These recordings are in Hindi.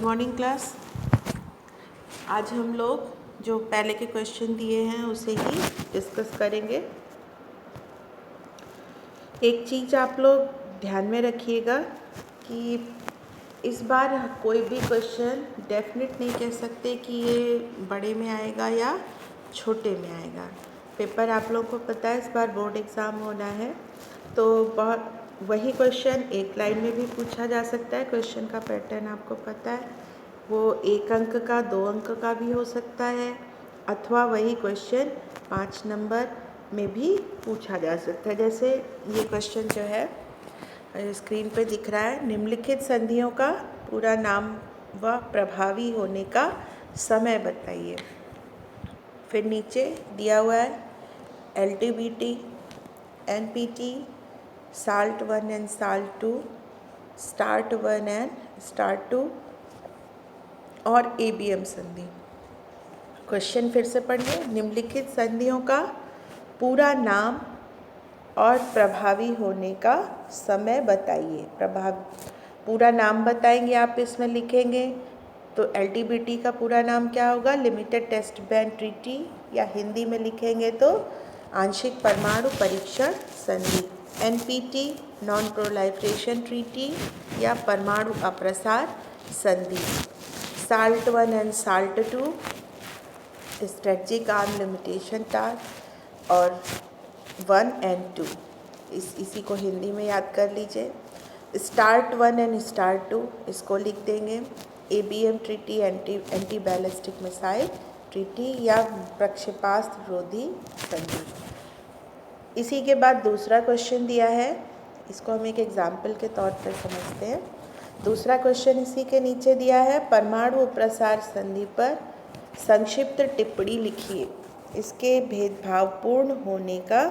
Morning class. आज हम लोग जो पहले के क्वेश्चन दिए हैं उसे ही डिस्कस करेंगे। एक चीज़ आप लोग ध्यान में रखिएगा कि इस बार कोई भी क्वेश्चन डेफिनेट नहीं कह सकते कि ये बड़े में आएगा या छोटे में आएगा। पेपर आप लोगों को पता है इस बार बोर्ड एग्ज़ाम होना है, तो बहुत वही क्वेश्चन एक लाइन में भी पूछा जा सकता है। क्वेश्चन का पैटर्न आपको पता है, वो 1 अंक का 2 अंक का भी हो सकता है, अथवा वही क्वेश्चन 5 नंबर में भी पूछा जा सकता है। जैसे ये क्वेश्चन जो है स्क्रीन पे दिख रहा है, निम्नलिखित संधियों का पूरा नाम व प्रभावी होने का समय बताइए। फिर नीचे दिया हुआ है LTBT, NPT, SALT 1 and SALT 2, START 1 and START 2 और ABM संधि। क्वेश्चन फिर से पढ़िए, निम्नलिखित संधियों का पूरा नाम और प्रभावी होने का समय बताइए। पूरा नाम बताएंगे, आप इसमें लिखेंगे तो LTBT का पूरा नाम क्या होगा, लिमिटेड टेस्ट बैन ट्रीटी, या हिंदी में लिखेंगे तो आंशिक परमाणु परीक्षण संधि। NPT नॉन प्रोलाइफरेशन ट्रीटी या परमाणु अप्रसार संधि। SALT 1 and SALT 2 strategic arm limitation टार, और 1 एंड 2 इसी को हिंदी में याद कर लीजिए। START 1 एंड START 2 इसको लिख देंगे ABM treaty, anti ballistic missile treaty या प्रक्षेपास्त्र रोधी संधि। इसी के बाद दूसरा क्वेश्चन दिया है, इसको हम एक एग्जाम्पल के तौर पर समझते हैं। दूसरा क्वेश्चन इसी के नीचे दिया है, परमाणु प्रसार संधि पर संक्षिप्त टिप्पणी लिखिए, इसके भेदभावपूर्ण होने का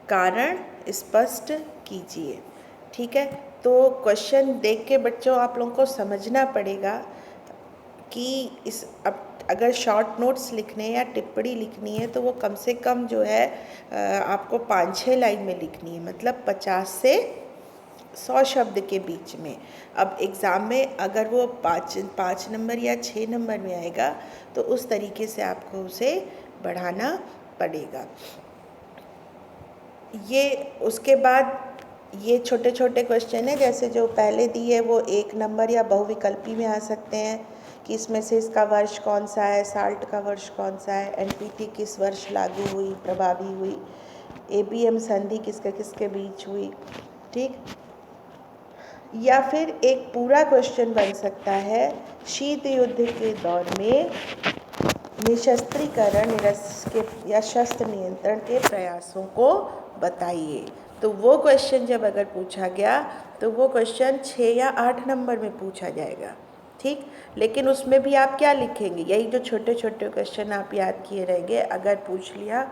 कारण स्पष्ट कीजिए। ठीक है, तो क्वेश्चन देख के बच्चों आप लोगों को समझना पड़ेगा कि अब अगर शॉर्ट नोट्स लिखने या टिप्पणी लिखनी है तो वो कम से कम जो है आपको 5-6 लाइन में लिखनी है, मतलब 50 से 100 शब्द के बीच में। अब एग्ज़ाम में अगर वो 5 नंबर या 6 नंबर में आएगा तो उस तरीके से आपको उसे बढ़ाना पड़ेगा। ये उसके बाद ये छोटे छोटे क्वेश्चन है, जैसे जो पहले दी है वो 1 नंबर या बहुविकल्पी में आ सकते हैं कि इसमें से इसका वर्ष कौन सा है, साल्ट का वर्ष कौन सा है, NPT किस वर्ष लागू हुई, प्रभावी हुई, ABM संधि किसके किसके बीच हुई। ठीक, या फिर एक पूरा क्वेश्चन बन सकता है, शीत युद्ध के दौर में निशस्त्रीकरण या शस्त्र नियंत्रण के प्रयासों को बताइए। तो वो क्वेश्चन जब अगर पूछा गया तो वो क्वेश्चन 6 या 8 नंबर में पूछा जाएगा। ठीक, लेकिन उसमें भी आप क्या लिखेंगे, यही जो छोटे छोटे क्वेश्चन आप याद किए रहेंगे। अगर पूछ लिया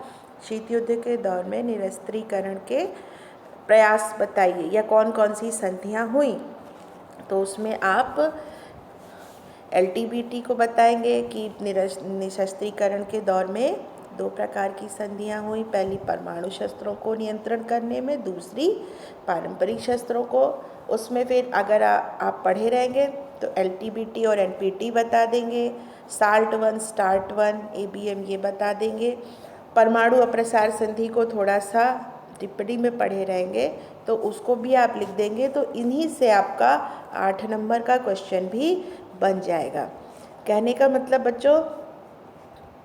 शीत युद्ध के दौर में निरस्त्रीकरण के प्रयास बताइए या कौन कौन सी संधियाँ हुई, तो उसमें आप LTBT को बताएंगे कि निशस्त्रीकरण के दौर में 2 प्रकार की संधियाँ हुई, पहली परमाणु शस्त्रों को नियंत्रण करने में, दूसरी पारंपरिक शस्त्रों को। उसमें फिर अगर आप पढ़े रहेंगे तो LTBT और NPT बता देंगे, SALT 1 START 1 ABM ये बता देंगे। परमाणु अप्रसार संधि को थोड़ा सा टिप्पणी में पढ़े रहेंगे तो उसको भी आप लिख देंगे, तो इन्हीं से आपका 8 नंबर का क्वेश्चन भी बन जाएगा। कहने का मतलब बच्चों,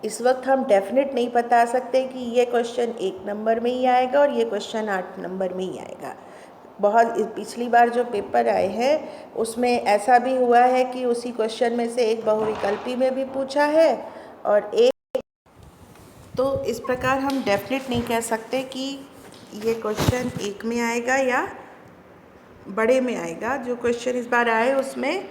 इस वक्त हम डेफिनेट नहीं बता सकते कि ये क्वेश्चन 1 नंबर में ही आएगा और ये क्वेश्चन 8 नंबर में ही आएगा। बहुत पिछली बार जो पेपर आए हैं उसमें ऐसा भी हुआ है कि उसी क्वेश्चन में से एक बहुविकल्पी में भी पूछा है और एक, तो इस प्रकार हम डेफिनेट नहीं कह सकते कि ये क्वेश्चन 1 में आएगा या बड़े में आएगा। जो क्वेश्चन इस बार आए उसमें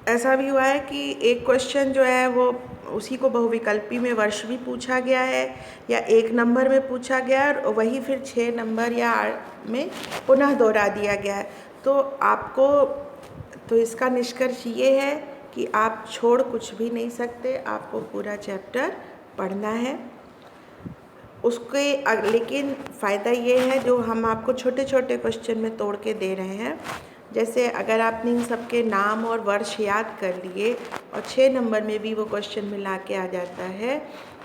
ऐसा भी हुआ है कि एक क्वेश्चन जो है वो उसी को बहुविकल्पी में वर्ष भी पूछा गया है या 1 नंबर में पूछा गया है और वही फिर 6 नंबर या 8 में पुनः दोहरा दिया गया है। तो आपको, तो इसका निष्कर्ष ये है कि आप छोड़ कुछ भी नहीं सकते, आपको पूरा चैप्टर पढ़ना है उसके। लेकिन फ़ायदा ये है जो हम आपको छोटे छोटे क्वेश्चन में तोड़ के दे रहे हैं जैसे अगर आपने इन सबके नाम और वर्ष याद कर लिए और 6 नंबर में भी वो क्वेश्चन मिला के आ जाता है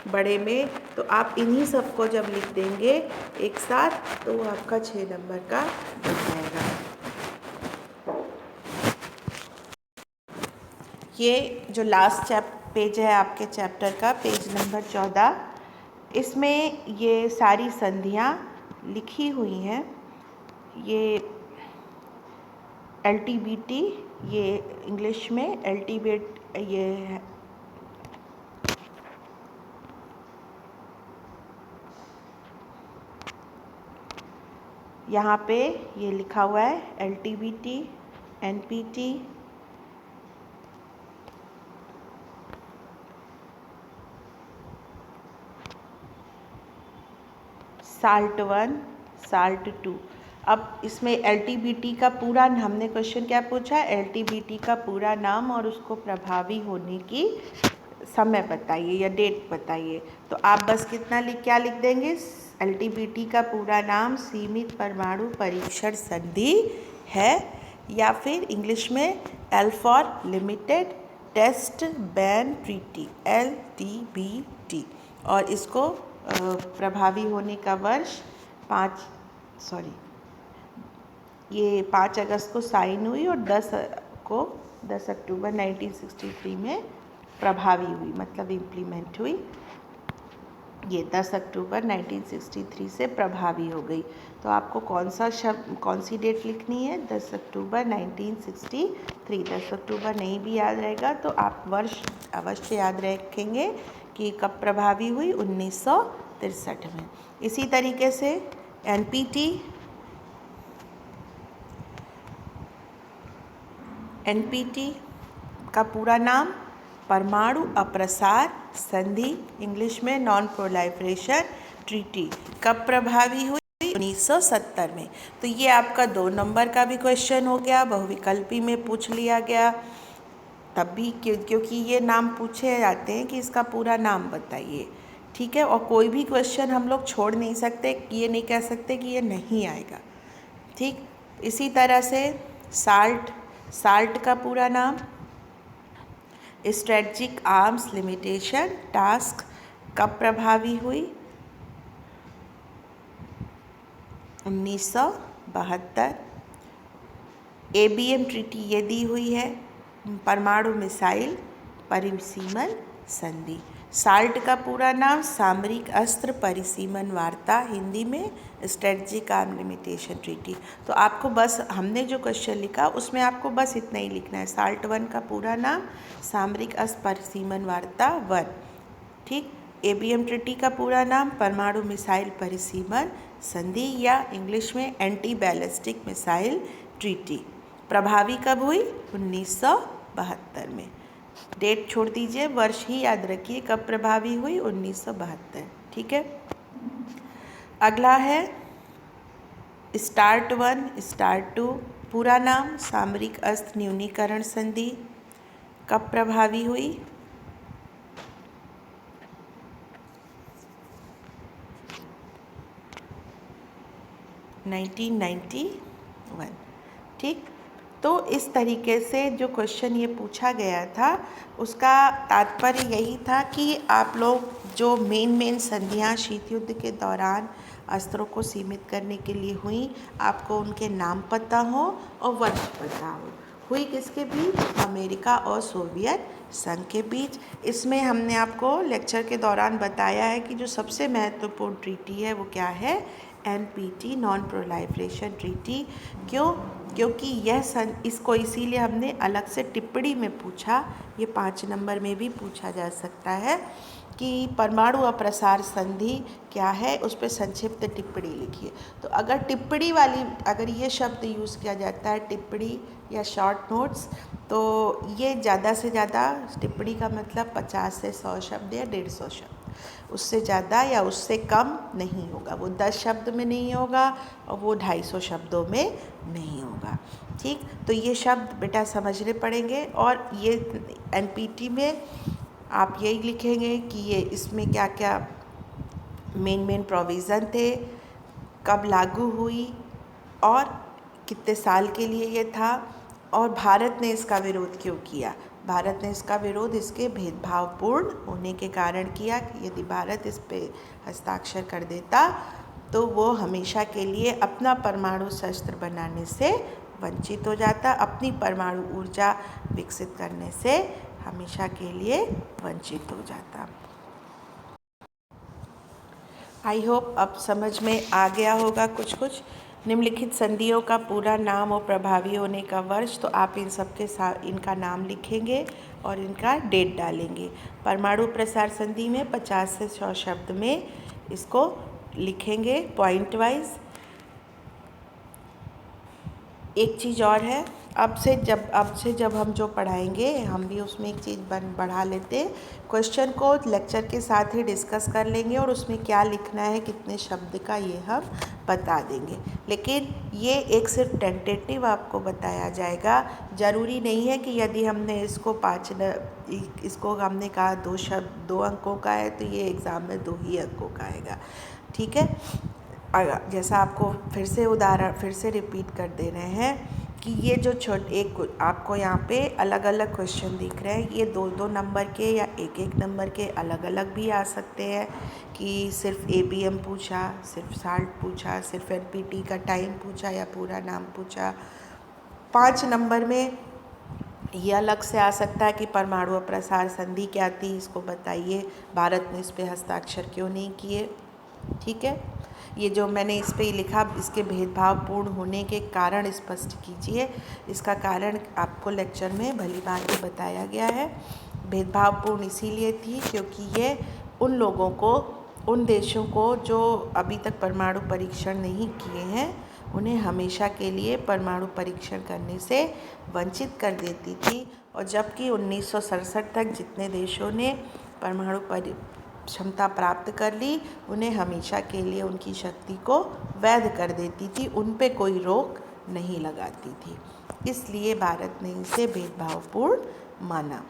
बड़े में, तो आप इन्हीं सबको जब लिख देंगे एक साथ तो वो आपका 6 नंबर का बन जाएगा। ये जो लास्ट पेज है आपके चैप्टर का, पेज नंबर 14, इसमें ये सारी संधियाँ लिखी हुई हैं। ये LTBT, ये इंग्लिश में LTBT, ये है यहाँ पे ये लिखा हुआ है LTBT, NPT, साल्ट 1, साल्ट 2। अब इसमें LTBT का पूरा, हमने क्वेश्चन क्या पूछा, LTBT का पूरा नाम और उसको प्रभावी होने की समय बताइए या डेट बताइए। तो आप बस क्या लिख देंगे, LTBT का पूरा नाम सीमित परमाणु परीक्षण संधि है, या फिर इंग्लिश में L for limited test ban treaty, LTBT, और इसको प्रभावी होने का वर्ष 5 अगस्त को साइन हुई और 10 अक्टूबर 1963 में प्रभावी हुई, मतलब इम्प्लीमेंट हुई। ये 10 अक्टूबर 1963 से प्रभावी हो गई। तो आपको कौन सी डेट लिखनी है, 10 अक्टूबर 1963। 10 अक्टूबर नहीं भी याद रहेगा तो आप वर्ष अवश्य याद रखेंगे कि कब प्रभावी हुई, 1963 में। इसी तरीके से NPT का पूरा नाम परमाणु अप्रसार संधि, इंग्लिश में नॉन प्रोलाइफरेशन ट्रीटी, कब प्रभावी हुई, 1970 में। तो ये आपका 2 नंबर का भी क्वेश्चन हो गया, बहुविकल्पी में पूछ लिया गया तब भी, क्योंकि ये नाम पूछे जाते हैं कि इसका पूरा नाम बताइए, ठीक है। और कोई भी क्वेश्चन हम लोग छोड़ नहीं सकते, ये नहीं कह सकते कि ये नहीं आएगा, ठीक। इसी तरह से साल्ट का पूरा नाम स्ट्रेटजिक आर्म्स लिमिटेशन टास्क, कब प्रभावी हुई, 1972। ABM ट्रीटी ये दी हुई है, परमाणु मिसाइल परिसीमन संधि। साल्ट का पूरा नाम सामरिक अस्त्र परिसीमन वार्ता, हिंदी में स्ट्रेटजिक आर्म लिमिटेशन ट्रीटी। तो आपको बस हमने जो क्वेश्चन लिखा उसमें आपको बस इतना ही लिखना है, साल्ट 1 का पूरा नाम सामरिक अस्त्र परिसीमन वार्ता 1, ठीक। ABM ट्रीटी का पूरा नाम परमाणु मिसाइल परिसीमन संधि, या इंग्लिश में एंटी बैलिस्टिक मिसाइल ट्रीटी। प्रभावी कब हुई, 1972 में। डेट छोड़ दीजिए, वर्ष ही याद रखिए कब प्रभावी हुई, 1972, ठीक है। अगला है स्टार्ट 1, स्टार्ट 2, पूरा नाम सामरिक अस्त्र न्यूनीकरण संधि, कब प्रभावी हुई, 1991, ठीक। तो इस तरीके से जो क्वेश्चन ये पूछा गया था उसका तात्पर्य यही था कि आप लोग जो मेन संधियाँ शीत युद्ध के दौरान अस्त्रों को सीमित करने के लिए हुई, आपको उनके नाम पता हो और वर्ष पता हो। हुई किसके बीच, अमेरिका और सोवियत संघ के बीच। इसमें हमने आपको लेक्चर के दौरान बताया है कि जो सबसे महत्वपूर्ण ट्रीटी है वो क्या है, NPT, नॉन प्रोलाइफरेशन ट्रीटी। क्योंकि इसको इसीलिए हमने अलग से टिप्पणी में पूछा, ये 5 नंबर में भी पूछा जा सकता है कि परमाणु अप्रसार संधि क्या है, उस पर संक्षिप्त टिप्पणी लिखिए। तो अगर ये शब्द यूज़ किया जाता है टिप्पणी या शॉर्ट नोट्स, तो ये ज़्यादा से ज़्यादा, टिप्पणी का मतलब 50 से 100 शब्द या 150 शब्द, उससे ज़्यादा या उससे कम नहीं होगा। वो 10 शब्द में नहीं होगा और वो 250 शब्दों में नहीं होगा, ठीक। तो ये शब्द बेटा समझने पड़ेंगे। और ये NPT में आप यही लिखेंगे कि ये इसमें क्या क्या मेन प्रोविज़न थे, कब लागू हुई और कितने साल के लिए ये था और भारत ने इसका विरोध क्यों किया। भारत ने इसका विरोध इसके भेदभावपूर्ण होने के कारण किया कि यदि भारत इस पे हस्ताक्षर कर देता तो वो हमेशा के लिए अपना परमाणु शस्त्र बनाने से वंचित हो जाता, अपनी परमाणु ऊर्जा विकसित करने से हमेशा के लिए वंचित हो जाता। आई होप अब समझ में आ गया होगा कुछ। निम्नलिखित संधियों का पूरा नाम और प्रभावी होने का वर्ष, तो आप इन सबके साथ इनका नाम लिखेंगे और इनका डेट डालेंगे। परमाणु प्रसार संधि में 50 से 100 शब्द में इसको लिखेंगे पॉइंट वाइज। एक चीज़ और है, अब से जब हम जो पढ़ाएंगे हम भी उसमें एक चीज़ बढ़ा लेते हैं। क्वेश्चन को लेक्चर के साथ ही डिस्कस कर लेंगे और उसमें क्या लिखना है, कितने शब्द का, ये हम बता देंगे। लेकिन ये एक सिर्फ टेंटेटिव आपको बताया जाएगा। ज़रूरी नहीं है कि यदि हमने इसको हमने कहा 2 अंकों का है तो ये एग्ज़ाम में 2 ही अंकों का आएगा। ठीक है, जैसा आपको फिर से रिपीट कर दे रहे हैं कि ये जो आपको यहाँ पे अलग अलग क्वेश्चन दिख रहे हैं, ये 2-2 नंबर के या 1-1 नंबर के अलग अलग भी आ सकते हैं कि सिर्फ ABM पूछा, सिर्फ साल्ट पूछा, सिर्फ NPT का टाइम पूछा या पूरा नाम पूछा। 5 नंबर में ये अलग से आ सकता है कि परमाणु प्रसार संधि क्या थी, इसको बताइए, भारत ने इस पर हस्ताक्षर क्यों नहीं किए। ठीक है, ये जो मैंने इस पे लिखा, इसके भेदभावपूर्ण होने के कारण स्पष्ट कीजिए। इसका कारण आपको लेक्चर में भली भांति बताया गया है। भेदभावपूर्ण इसीलिए थी क्योंकि ये उन लोगों को, उन देशों को जो अभी तक परमाणु परीक्षण नहीं किए हैं, उन्हें हमेशा के लिए परमाणु परीक्षण करने से वंचित कर देती थी। और जबकि 1967 तक जितने देशों ने परमाणु क्षमता प्राप्त कर ली, उन्हें हमेशा के लिए उनकी शक्ति को वैध कर देती थी, उन पे कोई रोक नहीं लगाती थी। इसलिए भारत ने इसे भेदभावपूर्ण माना।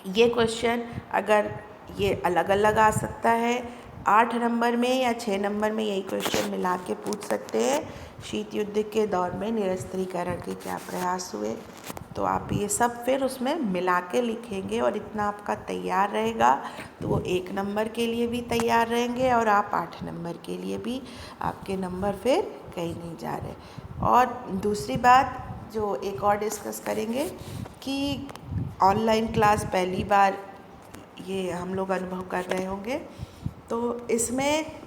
ये क्वेश्चन अगर ये अलग अलग आ सकता है, 8 नंबर में या 6 नंबर में यही क्वेश्चन मिला के पूछ सकते हैं। शीत युद्ध के दौर में निरस्त्रीकरण के क्या प्रयास हुए, तो आप ये सब फिर उसमें मिला के लिखेंगे और इतना आपका तैयार रहेगा तो वो 1 नंबर के लिए भी तैयार रहेंगे और आप 8 नंबर के लिए भी, आपके नंबर फिर कहीं नहीं जा रहे। और दूसरी बात जो एक और डिस्कस करेंगे कि ऑनलाइन क्लास पहली बार ये हम लोग अनुभव कर रहे होंगे, तो इसमें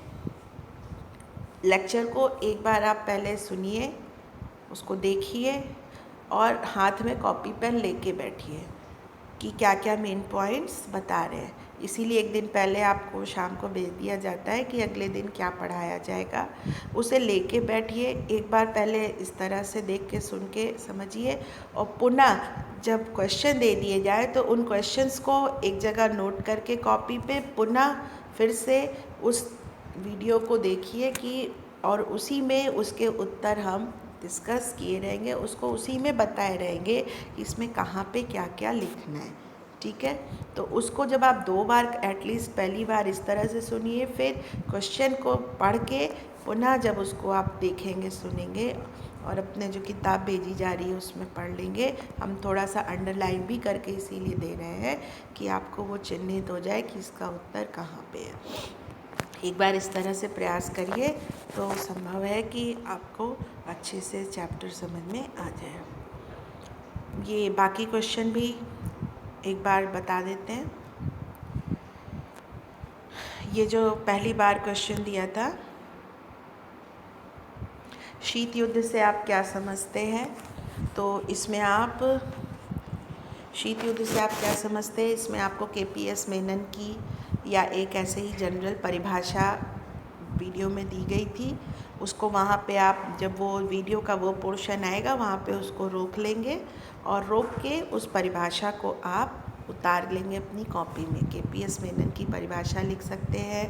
लेक्चर को एक बार आप पहले सुनिए, उसको देखिए और हाथ में कॉपी पेन लेके बैठिए कि क्या क्या मेन पॉइंट्स बता रहे हैं। इसीलिए एक दिन पहले आपको शाम को भेज दिया जाता है कि अगले दिन क्या पढ़ाया जाएगा, उसे लेके बैठिए। एक बार पहले इस तरह से देख के सुन के समझिए और पुनः जब क्वेश्चन दे दिए जाए तो उन क्वेश्चंस को एक जगह नोट करके कॉपी पे पुनः फिर से उस वीडियो को देखिए कि, और उसी में उसके उत्तर हम डिस्कस किए रहेंगे, उसको उसी में बताए रहेंगे कि इसमें कहाँ पे क्या क्या लिखना है। ठीक है, तो उसको जब आप 2 बार एटलीस्ट पहली बार इस तरह से सुनिए, फिर क्वेश्चन को पढ़ के पुनः जब उसको आप देखेंगे, सुनेंगे और अपने जो किताब भेजी जा रही है उसमें पढ़ लेंगे। हम थोड़ा सा अंडरलाइन भी करके इसीलिए दे रहे हैं कि आपको वो चिन्हित हो जाए कि इसका उत्तर कहाँ पे है। एक बार इस तरह से प्रयास करिए तो संभव है कि आपको अच्छे से चैप्टर समझ में आ जाए। ये बाकी क्वेश्चन भी एक बार बता देते हैं। ये जो पहली बार क्वेश्चन दिया था, शीत युद्ध से आप क्या समझते हैं, तो इसमें आप शीत युद्ध से आप क्या समझते हैं, इसमें आपको KPS मेनन की या एक ऐसे ही जनरल परिभाषा वीडियो में दी गई थी, उसको वहाँ पे आप जब वो वीडियो का वो पोर्शन आएगा वहाँ पे उसको रोक लेंगे और रोक के उस परिभाषा को आप उतार लेंगे अपनी कॉपी में। KPS मेनन की परिभाषा लिख सकते हैं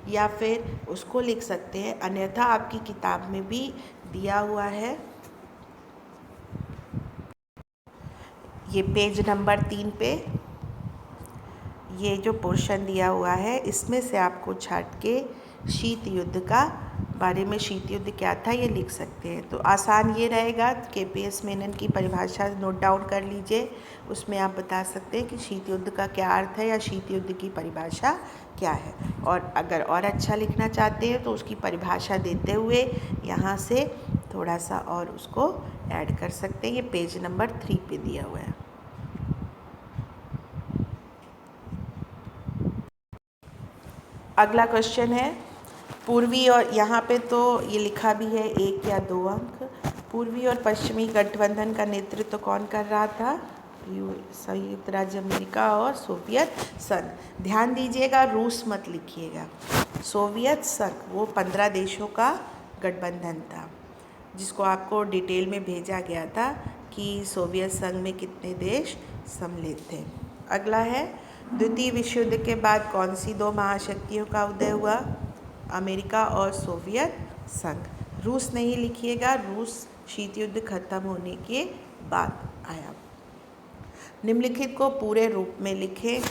या फिर उसको लिख सकते हैं, अन्यथा आपकी किताब में भी दिया हुआ है, ये पेज नंबर 3 पे ये जो पोर्शन दिया हुआ है, इसमें से आपको छाट के शीत युद्ध का बारे में शीत युद्ध क्या था ये लिख सकते हैं। तो आसान ये रहेगा, KPS मेनन की परिभाषा नोट डाउन कर लीजिए, उसमें आप बता सकते हैं कि शीत युद्ध का क्या अर्थ है या शीत युद्ध की परिभाषा क्या है। और अगर और अच्छा लिखना चाहते हैं तो उसकी परिभाषा देते हुए यहाँ से थोड़ा सा और उसको ऐड कर सकते हैं। ये पेज नंबर 3 पे दिया हुआ है। अगला क्वेश्चन है पूर्वी और, यहाँ पे तो ये लिखा भी है 1 या 2 अंक। पूर्वी और पश्चिमी गठबंधन का नेतृत्व कौन कर रहा था? संयुक्त राज्य अमेरिका और सोवियत संघ। ध्यान दीजिएगा, रूस मत लिखिएगा। सोवियत संघ वो 15 देशों का गठबंधन था, जिसको आपको डिटेल में भेजा गया था कि सोवियत संघ में कितने देश सम्मिलित थे। अगला है द्वितीय विश्व युद्ध के बाद कौन सी 2 महाशक्तियों का उदय हुआ? अमेरिका और सोवियत संघ। रूस नहीं लिखिएगा, रूस शीत युद्ध खत्म होने के बाद आया। निम्नलिखित को पूरे रूप में लिखें।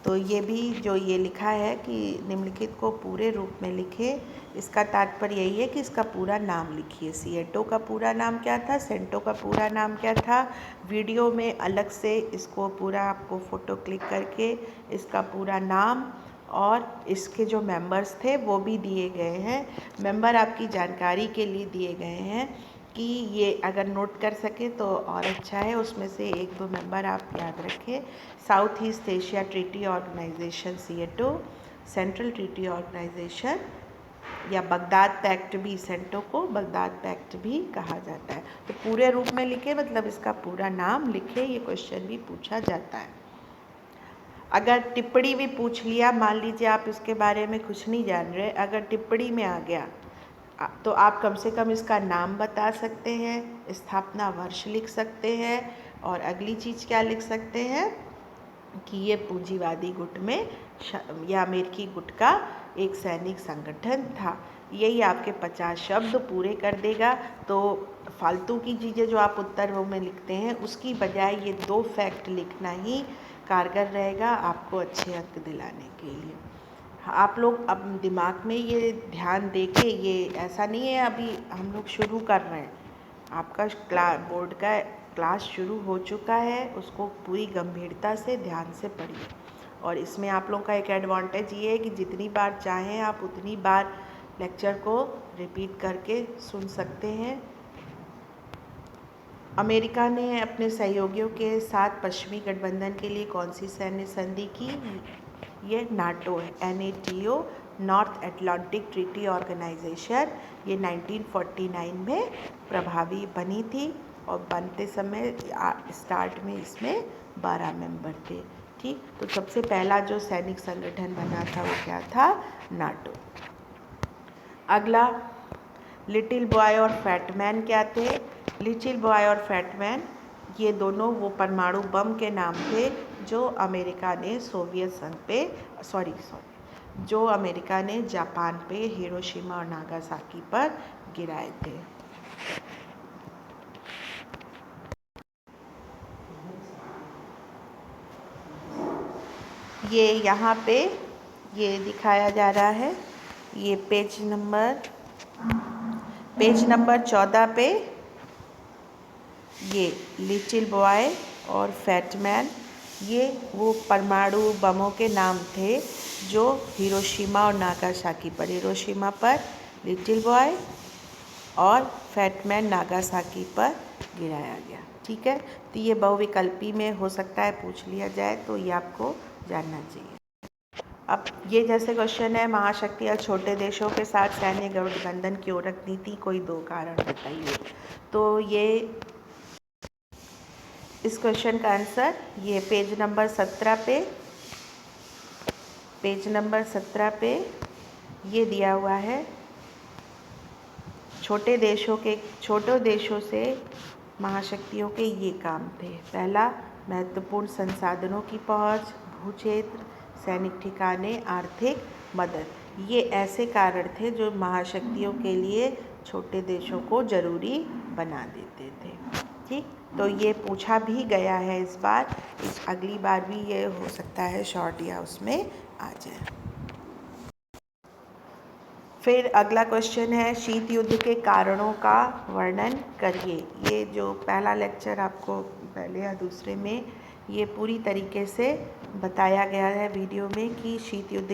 तो ये भी जो ये लिखा है कि निम्नलिखित को पूरे रूप में लिखें, इसका तात्पर्य यही है कि इसका पूरा नाम लिखिए। सिएटो का पूरा नाम क्या था, सेंटो का पूरा नाम क्या था। वीडियो में अलग से इसको पूरा आपको फ़ोटो क्लिक करके इसका पूरा नाम और इसके जो मेंबर्स थे वो भी दिए गए हैं। मेंबर आपकी जानकारी के लिए दिए गए हैं कि ये अगर नोट कर सके तो और अच्छा है। उसमें से 1-2 मेंबर आप याद रखें। South East Asia Treaty Organisation SEATO, central treaty organisation या बगदाद पैक्ट भी, सेंटो को बगदाद पैक्ट भी कहा जाता है। तो पूरे रूप में लिखे मतलब इसका पूरा नाम लिखे। ये क्वेश्चन भी पूछा जाता है। अगर टिप्पणी भी पूछ लिया, मान लीजिए आप इसके बारे में कुछ नहीं जान रहे, अगर टिप्पणी में आ गया तो आप कम से कम इसका नाम बता सकते हैं, स्थापना वर्ष लिख सकते हैं और अगली चीज़ क्या लिख सकते हैं कि ये पूंजीवादी गुट में या अमेरिकी गुट का एक सैनिक संगठन था। यही आपके 50 शब्द पूरे कर देगा। तो फालतू की चीज़ें जो आप उत्तरों में लिखते हैं उसकी बजाय ये 2 फैक्ट लिखना ही कारगर रहेगा आपको अच्छे अंक दिलाने के लिए। आप लोग अब दिमाग में ये ध्यान देके, ये ऐसा नहीं है अभी हम लोग शुरू कर रहे हैं, आपका बोर्ड का क्लास शुरू हो चुका है, उसको पूरी गंभीरता से ध्यान से पढ़िए। और इसमें आप लोगों का एक एडवांटेज ये है कि जितनी बार चाहें आप उतनी बार लेक्चर को रिपीट करके सुन सकते हैं। अमेरिका ने अपने सहयोगियों के साथ पश्चिमी गठबंधन के लिए कौन सी सैन्य संधि की? ये नाटो है, NATO, North Atlantic Treaty Organisation. ये 1949 में प्रभावी बनी थी और बनते समय स्टार्ट में इसमें 12 मेंबर थे। ठीक, तो सबसे पहला जो सैनिक संगठन बना था वो क्या था? नाटो। अगला, लिटिल बॉय और फैटमैन क्या थे? लिटिल बॉय और फैटमैन ये दोनों वो परमाणु बम के नाम थे जो अमेरिका ने सोवियत संघ पे जो अमेरिका ने जापान पे हिरोशिमा और नागासाकी पर गिराए थे। ये यहाँ पे ये दिखाया जा रहा है, ये पेज नंबर 14 पे ये लिटिल बॉय और फैटमैन ये वो परमाणु बमों के नाम थे जो हिरोशिमा और नागासाकी पर, हिरोशिमा पर लिटिल बॉय और फैटमैन नागासाकी पर गिराया गया। ठीक है, तो ये बहुविकल्पी में हो सकता है पूछ लिया जाए, तो ये आपको जानना चाहिए। अब ये जैसे क्वेश्चन है, महाशक्ति या छोटे देशों के साथ सैन्य गठबंधन क्यों रखनी थी, कोई 2 कारण बताइए। तो ये इस क्वेश्चन का आंसर ये पेज नंबर 17 पे ये दिया हुआ है। छोटे देशों से महाशक्तियों के ये काम थे। पहला, महत्वपूर्ण संसाधनों की पहुंच, भूक्षेत्र, सैनिक ठिकाने, आर्थिक मदद। ये ऐसे कारण थे जो महाशक्तियों के लिए छोटे देशों को ज़रूरी बना देते थे। ठीक, तो ये पूछा भी गया है इस बार, अगली बार भी ये हो सकता है शॉर्ट या उसमें आ जाए। फिर अगला क्वेश्चन है शीत युद्ध के कारणों का वर्णन करिए। ये जो पहला लेक्चर आपको पहले या दूसरे में ये पूरी तरीके से बताया गया है वीडियो में कि शीत युद्ध